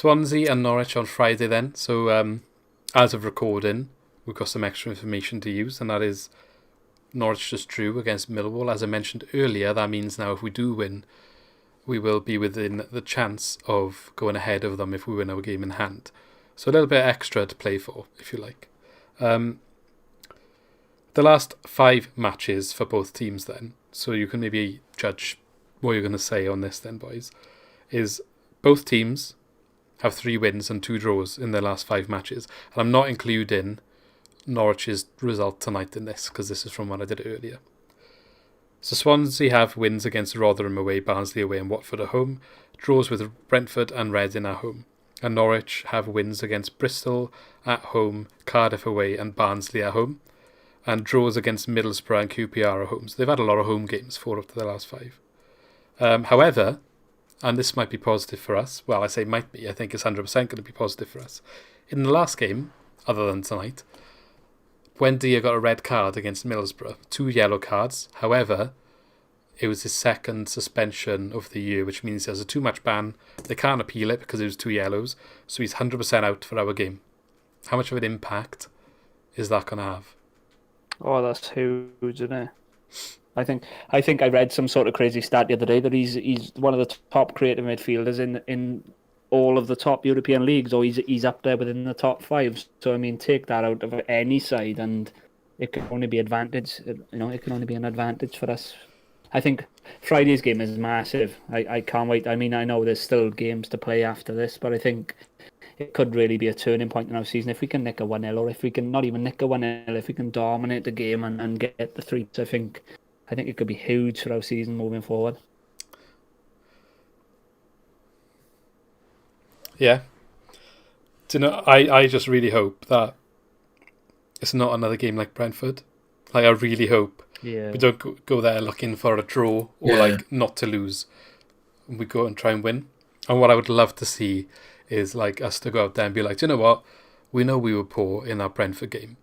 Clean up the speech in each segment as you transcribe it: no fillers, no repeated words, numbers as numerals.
Swansea and Norwich on Friday then. So as of recording, we've got some extra information to use, and that is Norwich just drew against Millwall. As I mentioned earlier, that means now if we do win, we will be within the chance of going ahead of them if we win our game in hand. So a little bit extra to play for, if you like. The last 5 matches for both teams then, so you can maybe judge what you're going to say on this then, boys, is both teams have 3 wins and 2 draws in their last 5 matches. And I'm not including Norwich's result tonight in this, because this is from what I did earlier. So Swansea have wins against Rotherham away, Barnsley away and Watford at home, draws with Brentford and Reading at home. And Norwich have wins against Bristol at home, Cardiff away and Barnsley at home, and draws against Middlesbrough and QPR at home. So they've had a lot of home games, 4 up to the last 5. However, and this might be positive for us, well, I say might be, I think it's 100% going to be positive for us. In the last game, other than tonight, Buendia got a red card against Middlesbrough, 2 yellow cards. However, it was his second suspension of the year, which means he has a 2-match ban. They can't appeal it because it was 2 yellows, so he's 100% out for our game. How much of an impact is that going to have? Oh, that's huge, isn't it? I think I read some sort of crazy stat the other day that he's one of the top creative midfielders in all of the top European leagues, or he's up there within the top 5. So I mean, take that out of any side, and it can only be advantage. It can only be an advantage for us. I think Friday's game is massive. I can't wait. I mean, I know there's still games to play after this, but I think it could really be a turning point in our season if we can nick a 1-0, or if we can not even nick a 1-0, if we can dominate the game and get the 3. I think it could be huge for our season moving forward. Yeah. Do you know, I just really hope that it's not another game like Brentford. Like, I really hope we don't go there looking for a draw or like not to lose. We go and try and win. And what I would love to see is like us to go out there and be like, do you know what? We know we were poor in our Brentford game,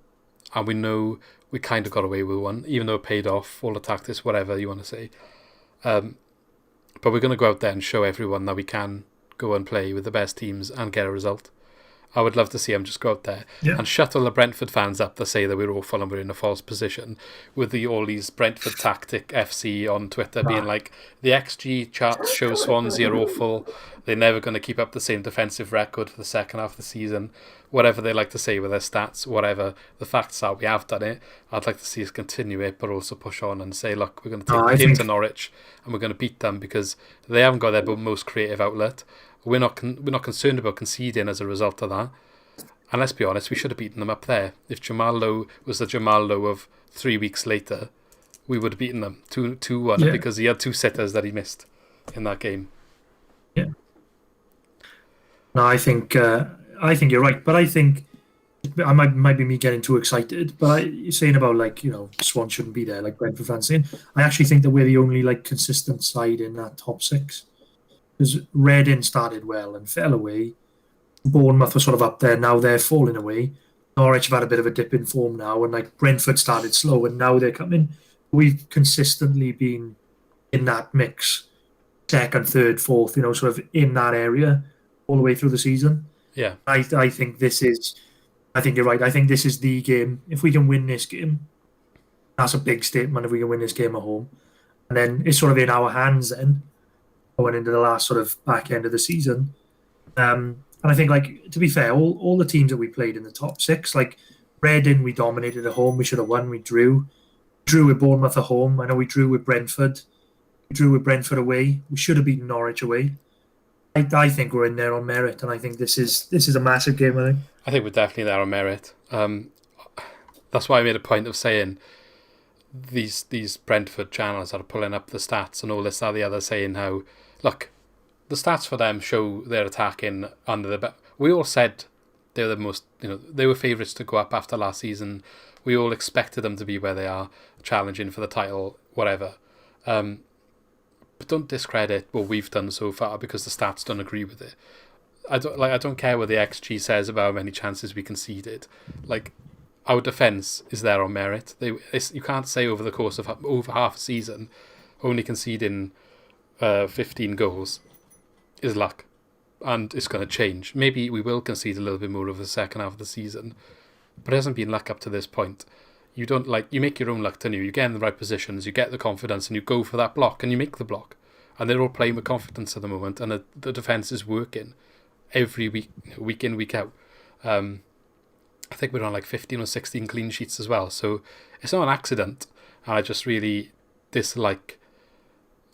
and we know we kind of got away with one, even though it paid off, all the tactics, whatever you want to say. But we're going to go out there and show everyone that we can go and play with the best teams and get a result. I would love to see them just go out there and shuttle the Brentford fans up to say that we're awful and we're in a false position, with all these Brentford Tactic FC on Twitter being like, the XG charts show Swansea are awful, they're never going to keep up the same defensive record for the second half of the season, whatever they like to say with their stats, whatever. The facts are we have done it. I'd like to see us continue it, but also push on and say, look, we're going to take the game to Norwich and we're going to beat them because they haven't got their most creative outlet. We're not concerned about conceding as a result of that. And let's be honest, we should have beaten them up there. If Jamal Lowe was the Jamal Lowe of 3 weeks later, we would have beaten them 2-1 because he had 2 sitters that he missed in that game. Yeah. No, I think you're right, but I think I might be me getting too excited. But you're saying about Swan shouldn't be there, like Brentford fans saying. I actually think that we're the only consistent side in that top 6. Because Reading started well and fell away. Bournemouth were sort of up there, now they're falling away. Norwich have had a bit of a dip in form now, and Brentford started slow and now they're coming. We've consistently been in that mix, 2nd, 3rd, 4th, sort of in that area all the way through the season. Yeah. I think you're right. I think this is the game. If we can win this game, that's a big statement if we can win this game at home. And then it's sort of in our hands then, going into the last sort of back end of the season. And I think, to be fair, all the teams that we played in the top 6, Reading, we dominated at home. We should have won. We drew. Drew with Bournemouth at home. I know we drew with Brentford. We drew with Brentford away. We should have beaten Norwich away. I think we're in there on merit, and I think this is a massive game, I think we're definitely there on merit. That's why I made a point of saying these Brentford channels that are pulling up the stats and all this, that, the other, saying how, look, the stats for them show they're attacking under the... We all said they were the most... they were favourites to go up after last season. We all expected them to be where they are, challenging for the title, whatever. But don't discredit what we've done so far because the stats don't agree with it. I don't care what the XG says about how many chances we conceded. Our defence is there on merit. You can't say over the course of over half a season, only conceding 15 goals is luck. and it's going to change. Maybe we will concede a little bit more over the second half of the season, but it hasn't been luck up to this point. You make your own luck, don't you? You get in the right positions, you get the confidence, and you go for that block, and you make the block. And they're all playing with confidence at the moment, and the defence is working every week in, week out. I think we're on like 15 or 16 clean sheets as well, so it's not an accident. And I just really dislike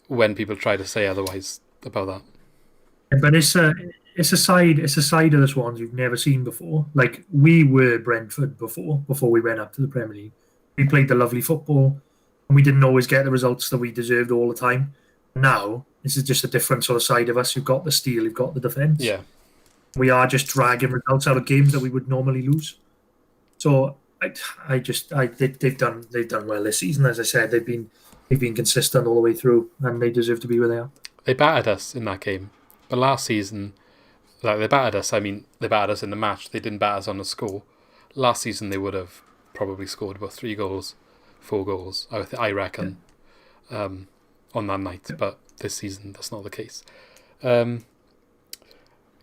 when people try to say otherwise about that. But it's a side of the Swans you've never seen before. Like, we were Brentford before we went up to the Premier League. We played the lovely football, and we didn't always get the results that we deserved all the time. Now this is just a different sort of side of us. You've got the steel, you've got the defence. Yeah, we are just dragging results out of games that we would normally lose. So they've done well this season. As I said, they've been consistent all the way through, and they deserve to be where they are. They battered us in that game, but last season, like, they battered us. I mean, they battered us in the match. They didn't batter us on the score. Last season, they would have probably scored about 3 goals, 4 goals. I reckon, on that night. Yeah. But this season, that's not the case. Going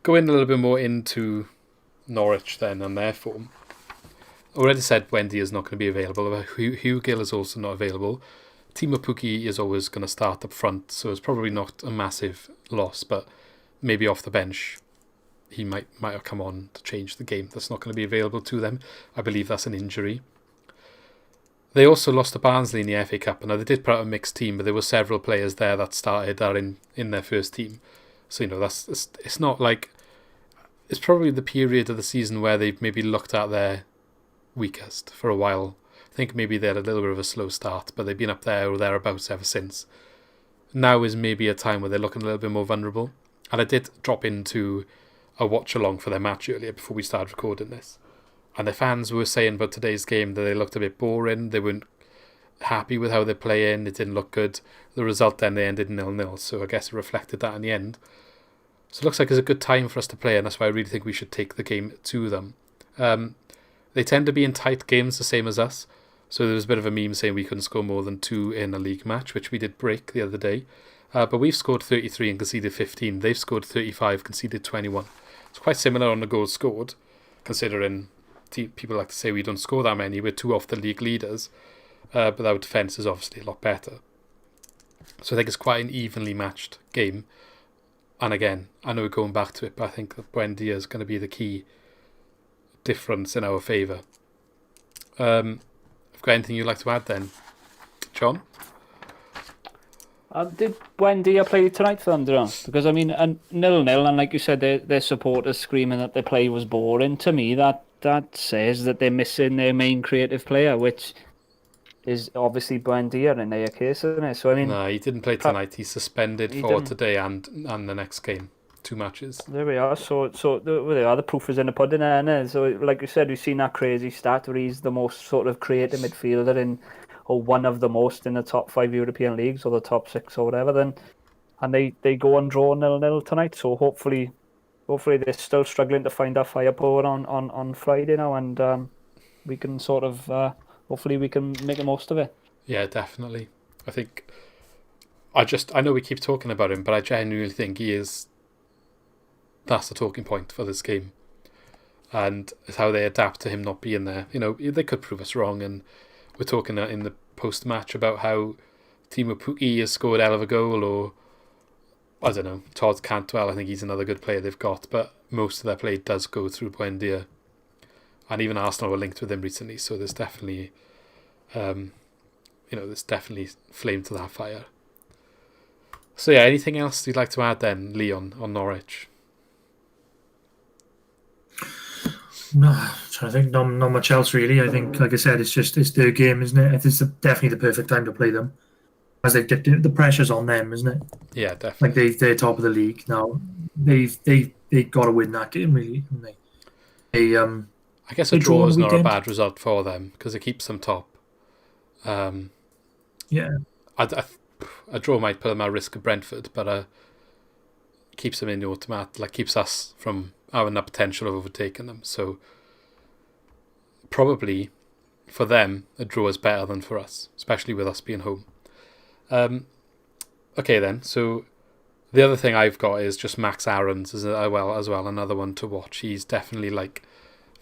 a little bit more into Norwich then and their form. Already said Wendy is not going to be available. Hugh Gill is also not available. Timo Pukki is always going to start up front, so it's probably not a massive loss, but maybe off the bench he might have come on to change the game. That's not going to be available to them. I believe that's an injury. They also lost to Barnsley in the FA Cup. Now, they did put out a mixed team, but there were several players there that started that in their first team. So, it's not like... It's probably the period of the season where they've maybe looked at their weakest for a while. I think maybe they had a little bit of a slow start, but they've been up there or thereabouts ever since. Now is maybe a time where they're looking a little bit more vulnerable. And I did drop into a watch-along for their match earlier before we started recording this. And the fans were saying about today's game that they looked a bit boring. They weren't happy with how they're playing. It didn't look good. The result then, they ended 0-0. So I guess it reflected that in the end. So it looks like it's a good time for us to play, and that's why I really think we should take the game to them. They tend to be in tight games, the same as us. So there was a bit of a meme saying we couldn't score more than 2 in a league match, which we did break the other day. But we've scored 33 and conceded 15. They've scored 35, conceded 21. It's quite similar on the goals scored, considering people like to say we don't score that many. We're 2 off the league leaders, but our defence is obviously a lot better. So I think it's quite an evenly matched game. And again, I know we're going back to it, but I think that Buendia is going to be the key difference in our favour. Have you got anything you'd like to add then, John? Did Buendia play tonight for them, Because, I mean, 0-0, and like you said, their supporters screaming that their play was boring. To me, that says that they're missing their main creative player, which is obviously Buendia in their case, isn't it? So, I mean... No, he didn't play tonight. He's suspended for today and the next game. 2 matches. There we are. So there we are. The proof is in the pudding, isn't it? So, like you said, we've seen that crazy stat where he's the most sort of creative midfielder or one of the most in the top 5 European leagues, or the top 6 or whatever. And they go and draw 0-0 tonight. So hopefully they're still struggling to find that firepower on Friday now, and we can sort of hopefully we can make the most of it. Yeah, definitely. I think I know we keep talking about him, but I genuinely think he is. That's the talking point for this game, and it's how they adapt to him not being there. They could prove us wrong, and we're talking in the post-match about how Timo Pukki has scored a hell of a goal, or I don't know, Todd Cantwell. I think he's another good player they've got, but most of their play does go through Buendia, and even Arsenal were linked with him recently. So there's definitely, there's definitely flame to that fire. So yeah, anything else you'd like to add then, Leon, on Norwich? No, I'm trying to think. Not much else really. I think, like I said, it's their game, isn't it? It's definitely the perfect time to play them, as they the pressure's on them, isn't it? Yeah, definitely. Like they're top of the league now. They've got to win that game, really, haven't they? I guess a draw is not a bad result for them because it keeps them top. Yeah. A draw might put them at risk of Brentford, but keeps them in the automatic, like keeps us from having that potential of overtaking them. So probably for them, a draw is better than for us, especially with us being home. Okay then, so The other thing I've got is just Max Aarons as well, another one to watch. He's definitely like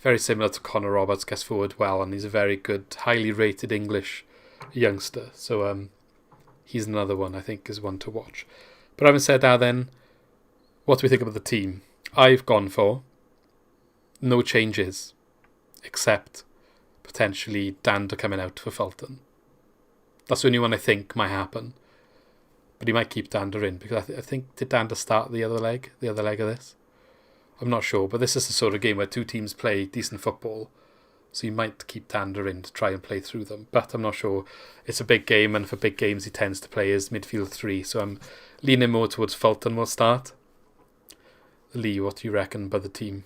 very similar to Connor Roberts, gets forward well, and he's a very good, highly rated English youngster. So he's another one I think is one to watch. But having said that, then what do we think about the team? I've gone for no changes, except potentially Dander coming out for Fulton. That's the only one I think might happen. But he might keep Dander in, because I think, did Dander start the other leg of this? I'm not sure, but this is the sort of game where two teams play decent football, so you might keep Dander in to try and play through them. But I'm not sure. It's a big game, and for big games he tends to play as midfield 3, so I'm leaning more towards Fulton will start. Lee, what do you reckon about the team?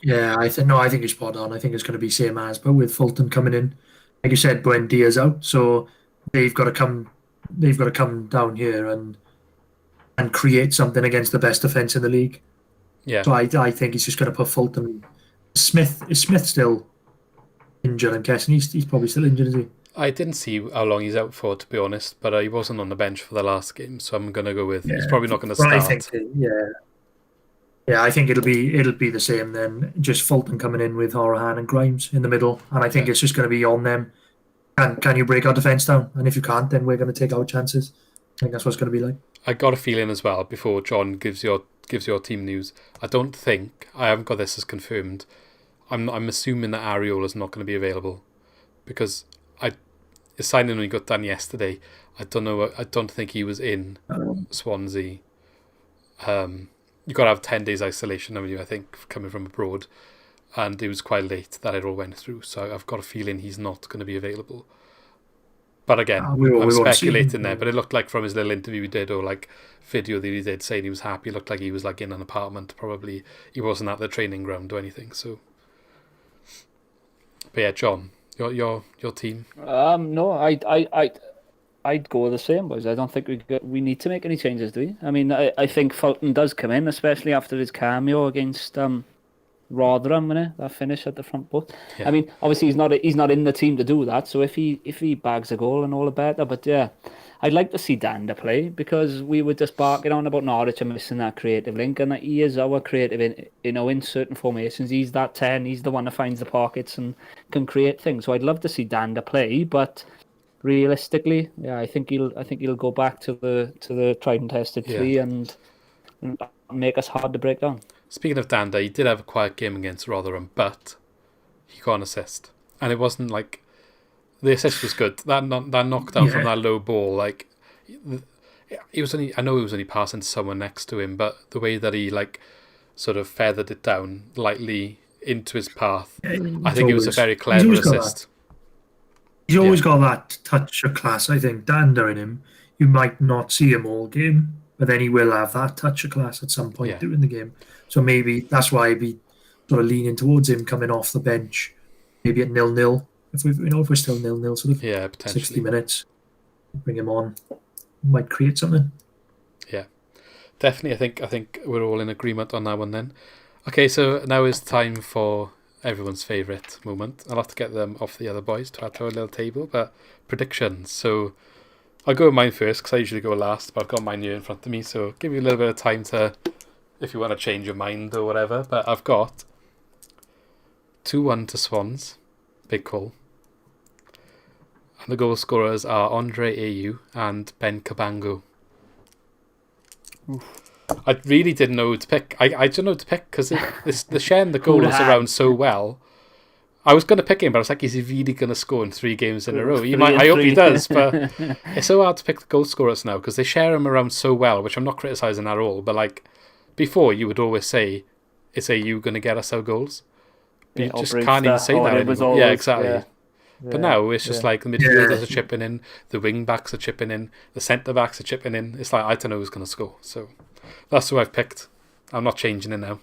Yeah, I think it's spot on. I think it's going to be same as, but with Fulton coming in, like you said, Buendia's out, so they've got to come down here and create something against the best defence in the league. Yeah. So I think he's just going to put Fulton. Is Smith still injured? I'm guessing he's probably still injured, is he? I didn't see how long he's out for, to be honest, but he wasn't on the bench for the last game, so I'm going to go with he's probably not going to start. I think, I think it'll be the same then. Just Fulton coming in with Horahan and Grimes in the middle, and I think it's just going to be on them. Can you break our defence down? And if you can't, then we're going to take our chances. I think that's what it's going to be like. I got a feeling as well, before John gives your team news, I haven't got this as confirmed. I'm assuming that Arriola's not going to be available, because his signing only got done yesterday. I don't think he was in Swansea. You've got to have 10 days isolation, haven't you, I think, coming from abroad. And it was quite late that it all went through, so I've got a feeling he's not going to be available. But again, I'm speculating there, but it looked like from his little interview he did, or like video that he did saying he was happy, it looked like he was like in an apartment, probably he wasn't at the training ground or anything. So, but yeah, John, your team? No, I'd go the same, boys. I don't think we need to make any changes, do we? I mean, I think Fulton does come in, especially after his cameo against Rotherham, that finish at the front post. Yeah. I mean, obviously he's not in the team to do that. So if he bags a goal and all the better. But yeah, I'd like to see Dander play, because we were just barking on about Norwich and missing that creative link, and that he is our creative in certain formations. He's that 10. He's the one that finds the pockets and can create things. So I'd love to see Dander play, but realistically, yeah, I think he'll go back to the tried and tested 3 and make us hard to break down. Speaking of Dander, he did have a quiet game against Rotherham, but he got an assist, and it wasn't like the assist was good. That knockdown from that low ball, like he was only. I know he was only passing to someone next to him, but the way that he like sort of feathered it down lightly into his path, I think it was a very clever assist. He's always got that touch of class. I think Dander in him. You might not see him all game, but then he will have that touch of class at some point during the game. So maybe that's why I'd be sort of leaning towards him coming off the bench, maybe at 0-0. If we're still 0-0, sort of potentially 60 minutes, bring him on, might create something. Yeah, definitely. I think we're all in agreement on that one then. Okay, so now is time for everyone's favourite moment. I'll have to get them off the other boys to add to our little table, but predictions. So I'll go with mine first, because I usually go last, but I've got mine here in front of me, so give you a little bit of time to, if you want to change your mind or whatever. But I've got 2-1 to Swans, big call. And the goal scorers are Andre Ayew and Ben Cabango. I really didn't know who to pick. I didn't know who to pick, because the Shen, the goal was around so well. I was going to pick him, but I was like, is he really going to score in 3 games in a row? I hope he does, but it's so hard to pick the goal scorers now, because they share him around so well, which I'm not criticising at all. But like before, you would always say, is Ayew going to get us our goals? But you just can't even say that anymore. Always, exactly. Yeah. But now it's just like the midfielders are chipping in, the wing backs are chipping in, the centre backs are chipping in. It's like, I don't know who's going to score. So that's who I've picked. I'm not changing it now.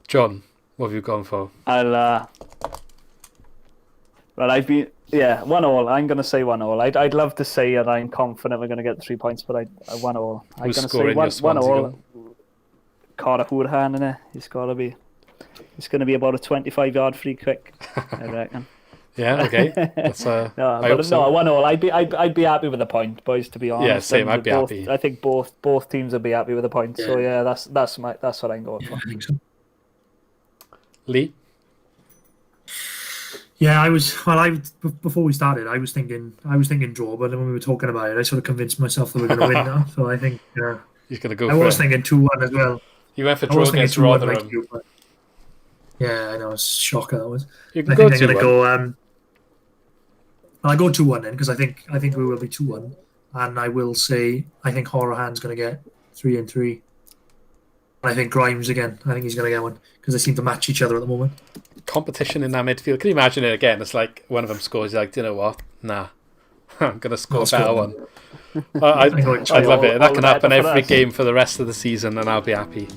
John, what have you gone for? I've been 1-1. I'm going to say 1-1. I'd love to say that I'm confident we're going to get 3 points, but I 1-1. I'm going to say 1-1. Carter Hoorhan in it. It's got to be. It's going to be about a 25-yard free kick, I reckon. Yeah, okay. That's no, I hope so. 1-1. I'd be happy with the point, boys. To be honest, Yeah, same. I'd be both, happy. I think both teams would be happy with the point. Yeah. So yeah, that's what I'm going for. I think so. Lee? Yeah, before we started, I was thinking draw, but then when we were talking about it, I sort of convinced myself that we're going to win now. So I think He's going to go I was thinking 2-1 as well. You went for I draw was thinking against 2-1 Rotherham. like you, but yeah, I know, it's a shocker that was. You can I go think I'm going to 2-1. go. I'll go 2-1 then because I think we will be 2-1, and I will say I think Horahan's going to get 3-3. I think Grimes again. I think he's going to get one because they seem to match each other at the moment. Competition in that midfield. Can you imagine it again? It's like one of them scores. You're like, do you know what? Nah, I'm going to score a better one. I'd love it. That can happen every game for the rest of the season, and I'll be happy.